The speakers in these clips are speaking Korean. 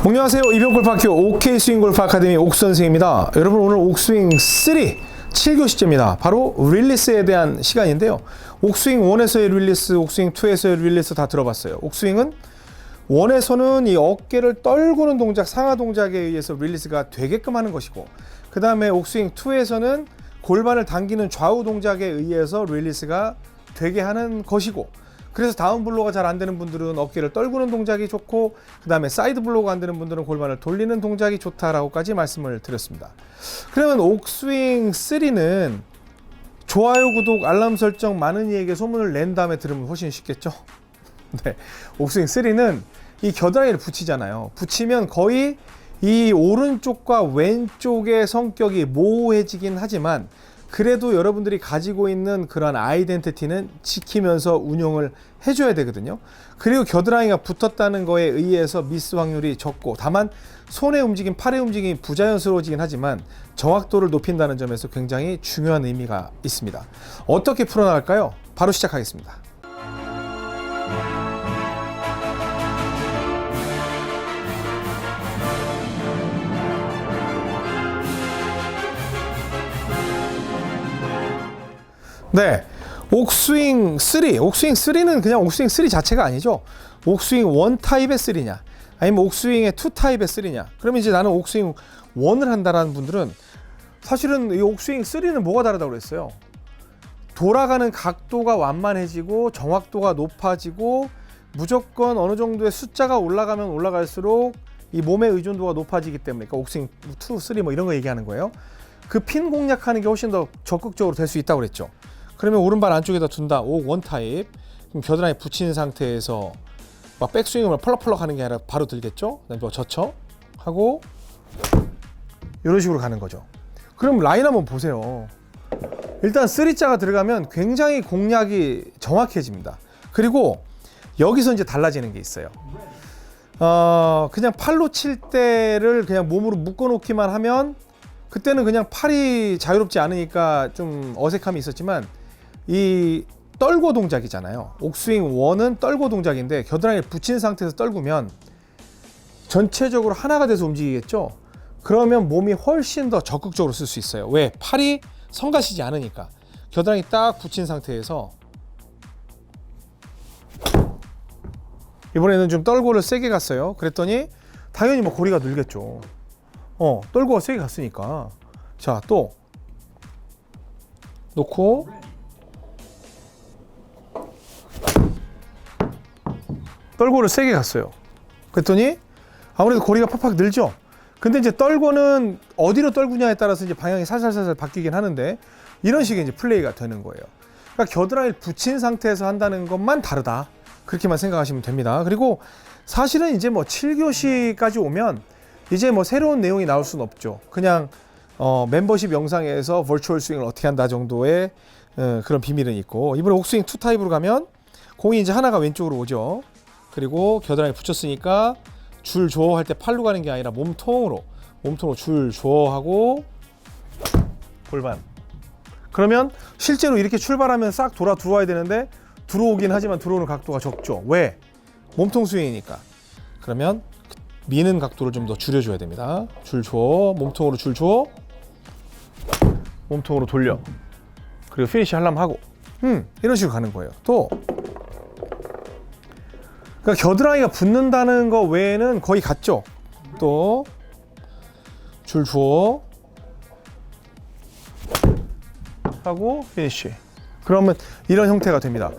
안녕하세요. 이병골프학교 OK스윙골프 아카데미 옥선생입니다. 여러분, 오늘 옥스윙 3 7교시째입니다. 바로 릴리스에 대한 시간인데요. 옥스윙 1에서의 릴리스, 옥스윙 2에서의 릴리스 다 들어봤어요. 옥스윙은 1에서는 이 어깨를 떨구는 동작, 상하 동작에 의해서 릴리스가 되게끔 하는 것이고, 그 다음에 옥스윙 2에서는 골반을 당기는 좌우 동작에 의해서 릴리스가 되게 하는 것이고, 그래서 다운 블로가 잘 안 되는 분들은 어깨를 떨구는 동작이 좋고, 그 다음에 사이드 블로가 안 되는 분들은 골반을 돌리는 동작이 좋다라고까지 말씀을 드렸습니다. 그러면 옥스윙 3는 좋아요, 구독, 알람 설정, 많은 이에게 소문을 낸 다음에 들으면 훨씬 쉽겠죠? 네, 옥스윙 3는 이 겨드랑이를 붙이잖아요. 붙이면 거의 이 오른쪽과 왼쪽의 성격이 모호해지긴 하지만, 그래도 여러분들이 가지고 있는 그런 아이덴티티는 지키면서 운용을 해줘야 되거든요. 그리고 겨드랑이가 붙었다는 거에 의해서 미스 확률이 적고, 다만 손의 움직임, 팔의 움직임이 부자연스러워지긴 하지만 정확도를 높인다는 점에서 굉장히 중요한 의미가 있습니다. 어떻게 풀어나갈까요? 바로 시작하겠습니다. 네, 옥스윙 3, 옥스윙 3는 그냥 옥스윙 3 자체가 아니죠. 옥스윙 1 타입의 3냐, 아니면 옥스윙의 2 타입의 3냐. 그러면 이제 나는 옥스윙 1을 한다라는 분들은, 사실은 이 옥스윙 3는 뭐가 다르다고 그랬어요? 돌아가는 각도가 완만해지고 정확도가 높아지고, 무조건 어느 정도의 숫자가 올라가면 올라갈수록 이 몸의 의존도가 높아지기 때문에, 그러니까 옥스윙 2, 3 뭐 이런 거 얘기하는 거예요. 그 핀 공략하는 게 훨씬 더 적극적으로 될 수 있다고 그랬죠. 그러면 오른발 안쪽에다 둔다. 옥 1 타입. 그럼 겨드랑이 붙인 상태에서 막 백스윙을 펄럭펄럭 하는 게 아니라 바로 들겠죠. 그다음에 뭐 젖혀 하고 이런 식으로 가는 거죠. 그럼 라인 한번 보세요. 일단 3자가 들어가면 굉장히 공략이 정확해집니다. 그리고 여기서 이제 달라지는 게 있어요. 그냥 팔로 칠 때를 그냥 몸으로 묶어 놓기만 하면, 그때는 그냥 팔이 자유롭지 않으니까 좀 어색함이 있었지만, 이 떨고 동작이잖아요. 옥스윙 1은 떨고 동작인데, 겨드랑이를 붙인 상태에서 떨구면 전체적으로 하나가 돼서 움직이겠죠. 그러면 몸이 훨씬 더 적극적으로 쓸 수 있어요. 왜? 팔이 성가시지 않으니까. 겨드랑이 딱 붙인 상태에서 이번에는 좀 떨고를 세게 갔어요. 그랬더니 당연히 뭐 거리가 늘겠죠. 떨고가 세게 갔으니까. 자, 또 놓고 떨고를 세게 갔어요. 그랬더니 아무래도 거리가 팍팍 늘죠. 근데 이제 떨고는 어디로 떨구냐에 따라서 이제 방향이 살살살살 바뀌긴 하는데, 이런 식의 이제 플레이가 되는 거예요. 그러니까 겨드랑이를 붙인 상태에서 한다는 것만 다르다, 그렇게만 생각하시면 됩니다. 그리고 사실은 이제 뭐 7교시까지 오면 이제 뭐 새로운 내용이 나올 수는 없죠. 그냥 멤버십 영상에서 버추얼 스윙을 어떻게 한다 정도의 그런 비밀은 있고, 이번에 옥스윙 2 타입으로 가면 공이 이제 하나가 왼쪽으로 오죠. 그리고 겨드랑이 붙였으니까 줄 줘 할 때 팔로 가는 게 아니라 몸통으로 줄 줘 하고 골반. 그러면 실제로 이렇게 출발하면 싹 돌아 들어와야 되는데, 들어오긴 하지만 들어오는 각도가 적죠. 왜? 몸통 스윙이니까. 그러면 미는 각도를 좀 더 줄여줘야 됩니다. 줄 줘, 몸통으로 줄 줘, 몸통으로 돌려, 그리고 피니시 하려면 하고, 이런 식으로 가는 거예요. 또 그러니까 겨드랑이가 붙는다는 거 외에는 거의 같죠. 또 줄 줘 하고 피니시. 그러면 이런 형태가 됩니다.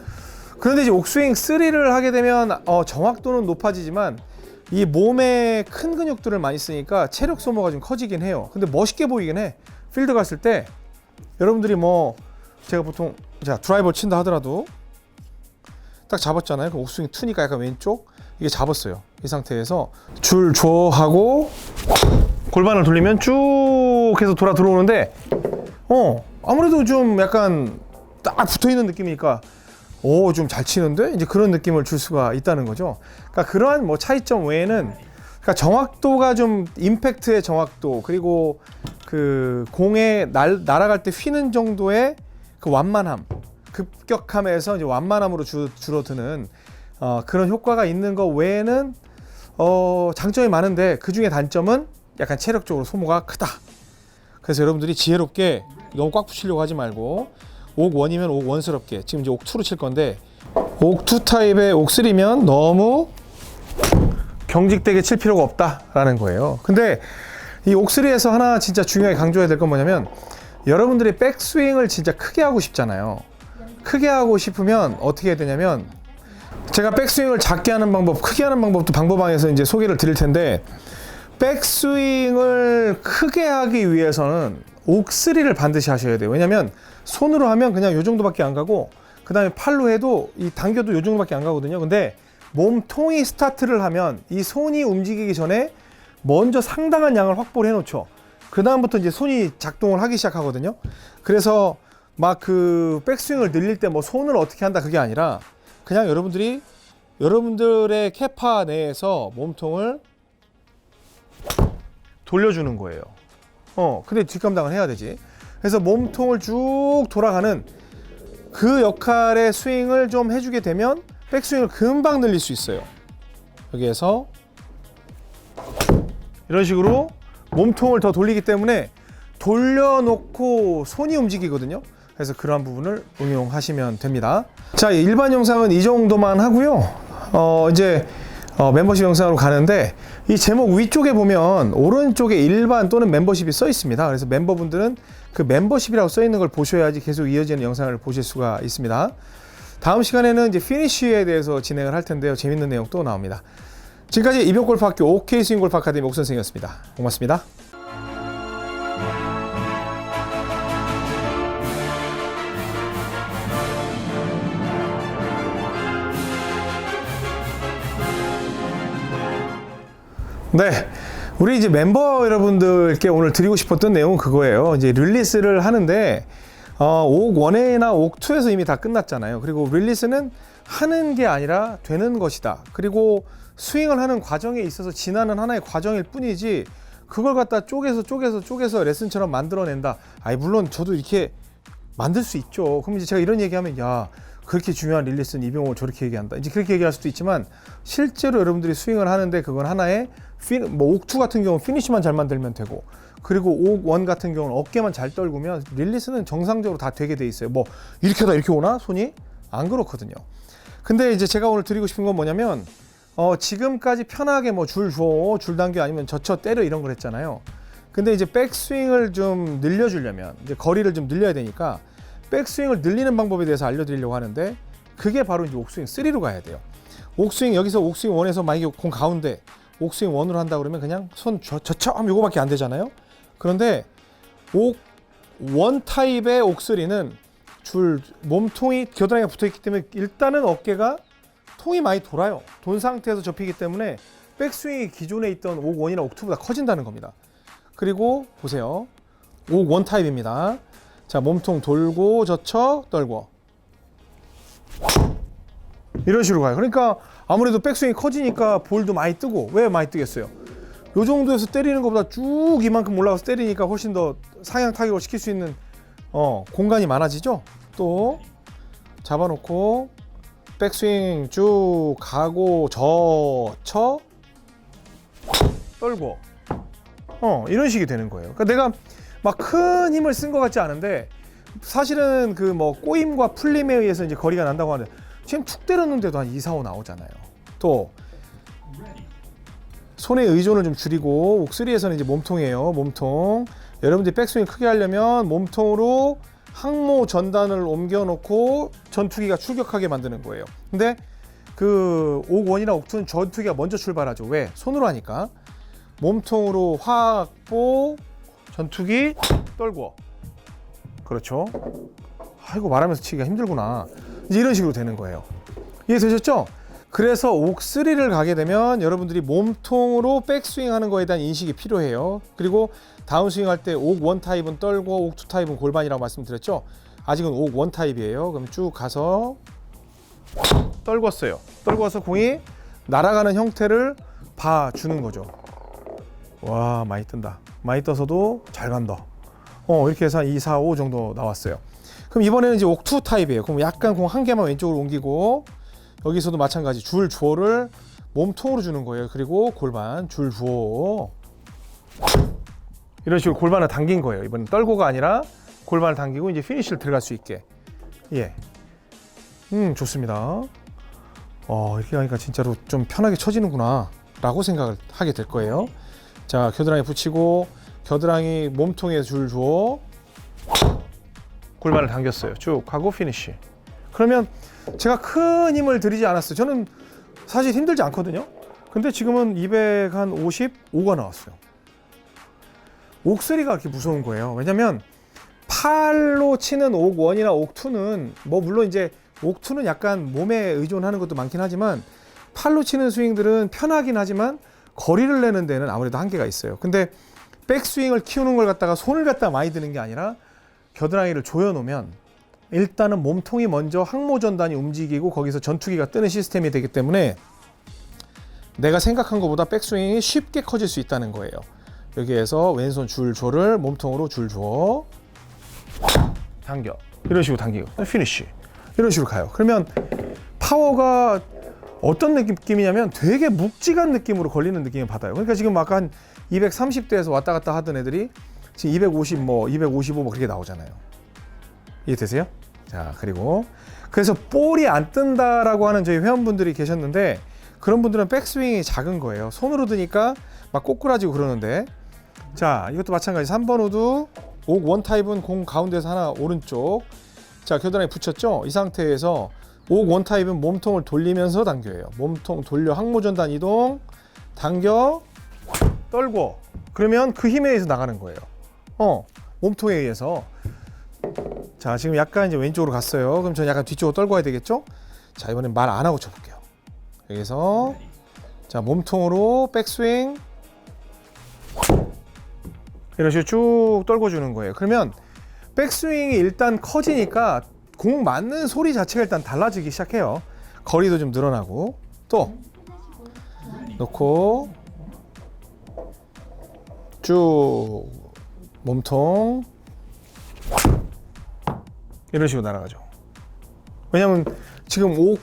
그런데 이제 옥스윙 3를 하게 되면 정확도는 높아지지만, 이 몸에 큰 근육들을 많이 쓰니까 체력 소모가 좀 커지긴 해요. 근데 멋있게 보이긴 해. 필드 갔을 때 여러분들이 뭐, 제가 보통 드라이버 친다 하더라도 딱 잡았잖아요. 그럼 옥스윙 2니까 약간 왼쪽 이게 잡았어요. 이 상태에서 줄 줘 하고 골반을 돌리면 쭉 해서 돌아 들어오는데, 아무래도 좀 약간 딱 붙어있는 느낌이니까 좀 잘 치는데, 이제 그런 느낌을 줄 수가 있다는 거죠. 그러니까 그러한 뭐 차이점 외에는, 그러니까 정확도가 좀, 임팩트의 정확도, 그리고 그 공에 날아갈 때 휘는 정도의 그 완만함, 급격함에서 이제 완만함으로 줄어드는 그런 효과가 있는 거 외에는 장점이 많은데 그 중에 단점은 약간 체력적으로 소모가 크다. 그래서 여러분들이 지혜롭게 너무 꽉 붙이려고 하지 말고 옥 1이면 옥 1스럽게 지금 이제 옥 2로 칠 건데 옥 2 타입의 옥 3면 너무 경직되게 칠 필요가 없다라는 거예요. 근데 이 옥 3에서 하나 진짜 중요하게 강조해야 될 건 뭐냐면 여러분들이 백스윙을 진짜 크게 하고 싶잖아요. 크게 하고 싶으면 어떻게 해야 되냐면 제가 백스윙을 작게 하는 방법, 크게 하는 방법도 방법방에서 이제 소개를 드릴 텐데 백스윙을 크게 하기 위해서는 옥3를 반드시 하셔야 돼요. 왜냐면 손으로 하면 그냥 요 정도밖에 안 가고 그 다음에 팔로 해도 이 당겨도 요 정도밖에 안 가거든요. 근데 몸통이 스타트를 하면 이 손이 움직이기 전에 먼저 상당한 양을 확보를 해 놓죠. 그 다음부터 이제 손이 작동을 하기 시작하거든요. 그래서 막 그 백스윙을 늘릴 때 뭐 손을 어떻게 한다 그게 아니라 그냥 여러분들이 여러분들의 캐파 내에서 몸통을 돌려주는 거예요. 근데 뒷감당을 해야 되지. 그래서 몸통을 쭉 돌아가는 그 역할의 스윙을 좀 해주게 되면 백스윙을 금방 늘릴 수 있어요. 여기에서 이런 식으로 몸통을 더 돌리기 때문에 돌려놓고 손이 움직이거든요. 그래서 그러한 부분을 응용하시면 됩니다. 자, 일반 영상은 이 정도만 하고요. 이제 멤버십 영상으로 가는데 이 제목 위쪽에 보면 오른쪽에 일반 또는 멤버십이 써 있습니다. 그래서 멤버분들은 그 멤버십이라고 써 있는 걸 보셔야지 계속 이어지는 영상을 보실 수가 있습니다. 다음 시간에는 이제 피니쉬에 대해서 진행을 할 텐데요. 재밌는 내용 또 나옵니다. 지금까지 이병골프학교 OK 스윙골프 아카데미 옥선생이었습니다. 고맙습니다. 네, 우리 이제 멤버 여러분들께 오늘 드리고 싶었던 내용은 그거예요. 이제 릴리스를 하는데 옥 1A나 옥 2에서 이미 다 끝났잖아요. 그리고 릴리스는 하는 게 아니라 되는 것이다. 그리고 스윙을 하는 과정에 있어서 지나는 하나의 과정일 뿐이지 그걸 갖다 쪼개서 레슨처럼 만들어낸다. 물론 저도 이렇게 만들 수 있죠. 그럼 이제 제가 이런 얘기하면 야, 그렇게 중요한 릴리스는 이병옥을 저렇게 얘기한다. 이제 그렇게 얘기할 수도 있지만 실제로 여러분들이 스윙을 하는데 그건 하나의 옥2 같은 경우는 피니쉬만 잘 만들면 되고 그리고 옥1 같은 경우는 어깨만 잘 떨구면 릴리스는 정상적으로 다 되게 돼 있어요. 뭐 이렇게 하다 이렇게 오나? 손이? 안 그렇거든요. 근데 이제 제가 오늘 드리고 싶은 건 뭐냐면 지금까지 편하게 뭐 줄 당겨 아니면 젖혀 때려 이런 걸 했잖아요. 근데 이제 백스윙을 좀 늘려주려면 이제 거리를 좀 늘려야 되니까 백스윙을 늘리는 방법에 대해서 알려드리려고 하는데 그게 바로 이제 옥스윙 3로 가야 돼요. 옥스윙 여기서 옥스윙 1에서 만약에 공 가운데 옥스윙 1으로 한다 그러면 그냥 손 젖혀 하면 요거밖에 안 되잖아요. 그런데 옥 1 타입의 옥 3는 줄 몸통이 겨드랑이에 붙어있기 때문에 일단은 어깨가 통이 많이 돌아요. 돈 상태에서 접히기 때문에 백스윙이 기존에 있던 옥 1이나 옥 2보다 커진다는 겁니다. 그리고 보세요. 옥 1 타입입니다. 자, 몸통 돌고 젖혀 떨고 이런 식으로 가요. 그러니까 아무래도 백스윙이 커지니까 볼도 많이 뜨고 왜 많이 뜨겠어요? 요 정도에서 때리는 것보다 쭉 이만큼 올라가서 때리니까 훨씬 더 상향 타격을 시킬 수 있는 공간이 많아지죠. 또 잡아놓고 백스윙 쭉 가고 젖혀 떨고 이런 식이 되는 거예요. 그러니까 내가 막 큰 힘을 쓴 것 같지 않은데 사실은 그 뭐 꼬임과 풀림에 의해서 이제 거리가 난다고 하는데 지금 툭 때렸는데도 한 2, 4, 5 나오잖아요. 또 손의 의존을 좀 줄이고 옥3에서는 이제 몸통이에요. 몸통. 여러분들이 백스윙 크게 하려면 몸통으로 항모 전단을 옮겨 놓고 전투기가 출격하게 만드는 거예요. 근데 그 옥 1이나 옥 2는 전투기가 먼저 출발하죠. 왜? 손으로 하니까. 몸통으로 확보 전투기 떨고 그렇죠. 아이고 말하면서 치기가 힘들구나. 이제 이런 식으로 되는 거예요. 이해되셨죠? 그래서 옥 3를 가게 되면 여러분들이 몸통으로 백스윙 하는 거에 대한 인식이 필요해요. 그리고 다운스윙 할 때 옥 1 타입은 떨고 옥 2 타입은 골반이라고 말씀드렸죠. 아직은 옥 1 타입이에요. 그럼 쭉 가서 떨궜어요. 떨궈서 공이 날아가는 형태를 봐주는 거죠. 와, 많이 뜬다. 많이 떠서도 잘 간다. 이렇게 해서 2, 4, 5 정도 나왔어요. 그럼 이번에는 이제 옥 2 타입이에요. 그럼 약간 공 한 개만 왼쪽으로 옮기고 여기서도 마찬가지 줄 조를 몸통으로 주는 거예요. 그리고 골반 줄 주어 이런 식으로 골반을 당긴 거예요. 이번엔 떨고가 아니라 골반을 당기고 이제 피니쉬를 들어갈 수 있게. 예. 좋습니다. 이렇게 하니까 진짜로 좀 편하게 쳐지는구나 라고 생각을 하게 될 거예요. 자, 겨드랑이 붙이고 겨드랑이 몸통에 줄 주어 골반을 당겼어요. 쭉 하고 피니쉬. 그러면 제가 큰 힘을 들이지 않았어요. 저는 사실 힘들지 않거든요. 근데 지금은 255가 나왔어요. 옥3가 그렇게 무서운 거예요. 왜냐면 팔로 치는 옥1이나 옥2는 뭐 물론 이제 옥2는 약간 몸에 의존하는 것도 많긴 하지만 팔로 치는 스윙들은 편하긴 하지만 거리를 내는 데는 아무래도 한계가 있어요. 근데 백스윙을 키우는 걸 갖다가 손을 갖다 많이 드는 게 아니라 겨드랑이를 조여놓으면 일단은 몸통이 먼저 항모전단이 움직이고 거기서 전투기가 뜨는 시스템이 되기 때문에 내가 생각한 것보다 백스윙이 쉽게 커질 수 있다는 거예요. 여기에서 왼손 줄 조를 몸통으로 줄 줘 당겨 이런 식으로 당기고 피니쉬 이런 식으로 가요. 그러면 파워가 어떤 느낌이냐면 되게 묵직한 느낌으로 걸리는 느낌을 받아요. 그러니까 지금 아까 한 230대에서 왔다 갔다 하던 애들이 지금 250, 255 그렇게 나오잖아요. 이해되세요? 자, 그리고 그래서 볼이 안 뜬다라고 하는 저희 회원분들이 계셨는데 그런 분들은 백스윙이 작은 거예요. 손으로 드니까 막 꼬꾸라지고 그러는데 자, 이것도 마찬가지 3번 우드 옥 원 타입은 공 가운데서 하나 오른쪽 자, 겨드랑이 붙였죠? 이 상태에서 옥 원 타입은 몸통을 돌리면서 당겨요. 몸통 돌려 항모전단 이동 당겨 떨고 그러면 그 힘에 의해서 나가는 거예요. 몸통에 의해서 자, 지금 약간 이제 왼쪽으로 갔어요. 그럼 저는 약간 뒤쪽으로 떨고 와야 되겠죠? 자, 이번엔 말 안 하고 쳐볼게요. 여기서 자, 몸통으로 백스윙 이런 식으로 쭉 떨궈 주는 거예요. 그러면 백스윙이 일단 커지니까 공 맞는 소리 자체가 일단 달라지기 시작해요. 거리도 좀 늘어나고 또 놓고 쭉 몸통 이런 식으로 날아가죠. 왜냐면 지금 옥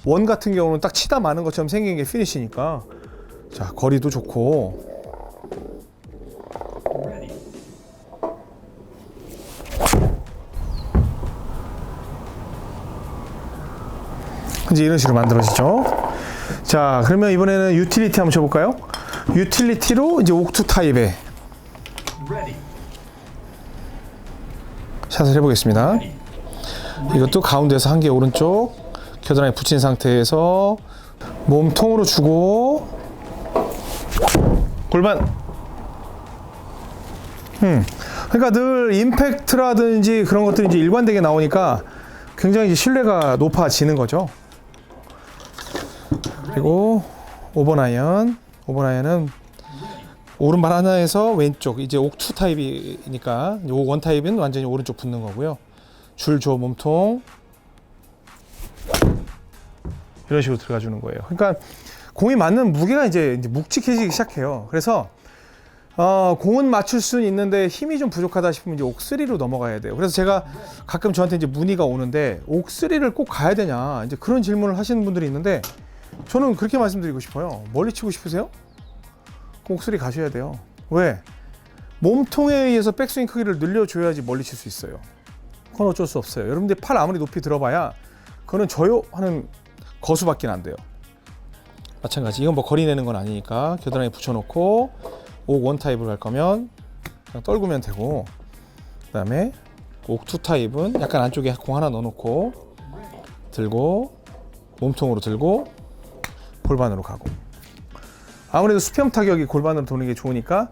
원 같은 경우는 딱 치다 마는 것처럼 생긴 게 피니시니까 자, 거리도 좋고 이제 이런 식으로 만들어지죠. 자, 그러면 이번에는 유틸리티 한번 쳐볼까요? 유틸리티로 이제 옥2 타입의 샷을 해보겠습니다. 이것도 가운데서 한 개 오른쪽 겨드랑이 붙인 상태에서 몸통으로 주고 골반 그러니까 늘 임팩트라든지 그런 것들이 이제 일관되게 나오니까 굉장히 이제 신뢰가 높아지는 거죠. 그리고 5번 아이언은 오른발 하나에서 왼쪽 이제 옥2 타입이니까 옥1 타입은 완전히 오른쪽 붙는 거고요. 줄 줘 몸통 이런 식으로 들어가 주는 거예요. 그러니까 공이 맞는 무게가 이제 묵직해지기 시작해요. 그래서 공은 맞출 수는 있는데 힘이 좀 부족하다 싶으면 이제 옥3로 넘어가야 돼요. 그래서 제가 가끔 저한테 이제 문의가 오는데 옥3를 꼭 가야 되냐 이제 그런 질문을 하시는 분들이 있는데 저는 그렇게 말씀드리고 싶어요. 멀리 치고 싶으세요? 옥3 가셔야 돼요. 왜? 몸통에 의해서 백스윙 크기를 늘려줘야지 멀리 칠 수 있어요. 그건 어쩔 수 없어요. 여러분들 팔 아무리 높이 들어봐야 그거는 저요 하는 거수밖에 안 돼요. 마찬가지 이건 뭐 거리 내는 건 아니니까 겨드랑이 붙여놓고 옥1 타입으로 갈 거면 그냥 떨구면 되고 그 다음에 옥2 타입은 약간 안쪽에 공 하나 넣어놓고 들고 몸통으로 들고 골반으로 가고 아무래도 수평 타격이 골반으로 도는 게 좋으니까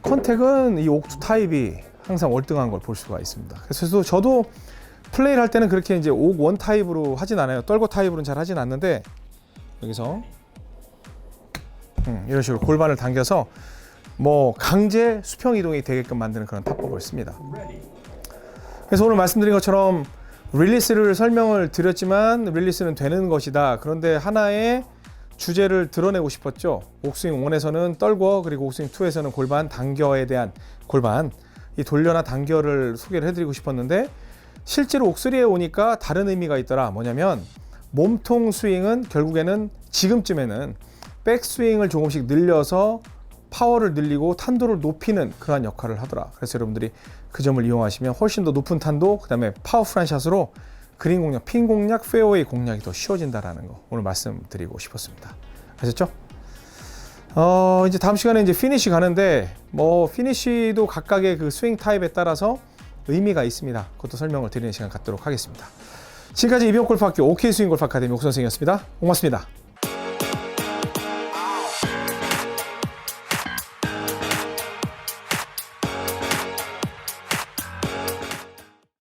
컨택은 이 옥2 타입이 항상 월등한 걸 볼 수가 있습니다. 그래서 저도 플레이를 할 때는 그렇게 이제 옥1 타입으로 하진 않아요. 떨고 타입으로는 잘 하진 않는데 여기서 이런 식으로 골반을 당겨서 뭐 강제 수평 이동이 되게끔 만드는 그런 타법을 씁니다. 그래서 오늘 말씀드린 것처럼 릴리스를 설명을 드렸지만 릴리스는 되는 것이다. 그런데 하나의 주제를 드러내고 싶었죠. 옥스윙 1에서는 떨궈 그리고 옥스윙 2에서는 골반 당겨에 대한 골반 이 돌려나 당겨를 소개를 해드리고 싶었는데 실제로 옥3에 오니까 다른 의미가 있더라. 뭐냐면 몸통 스윙은 결국에는 지금쯤에는 백스윙을 조금씩 늘려서 파워를 늘리고 탄도를 높이는 그러한 역할을 하더라. 그래서 여러분들이 그 점을 이용하시면 훨씬 더 높은 탄도, 그 다음에 파워풀한 샷으로 그린 공략, 핀 공략, 페어웨이 공략이 더 쉬워진다라는 거 오늘 말씀드리고 싶었습니다. 아셨죠? 이제 다음 시간에 이제 피니시 가는데 피니시도 각각의 그 스윙 타입에 따라서 의미가 있습니다. 그것도 설명을 드리는 시간 갖도록 하겠습니다. 지금까지 이병골프학교 OK 스윙 골프 아카데미 옥 선생이었습니다. 고맙습니다.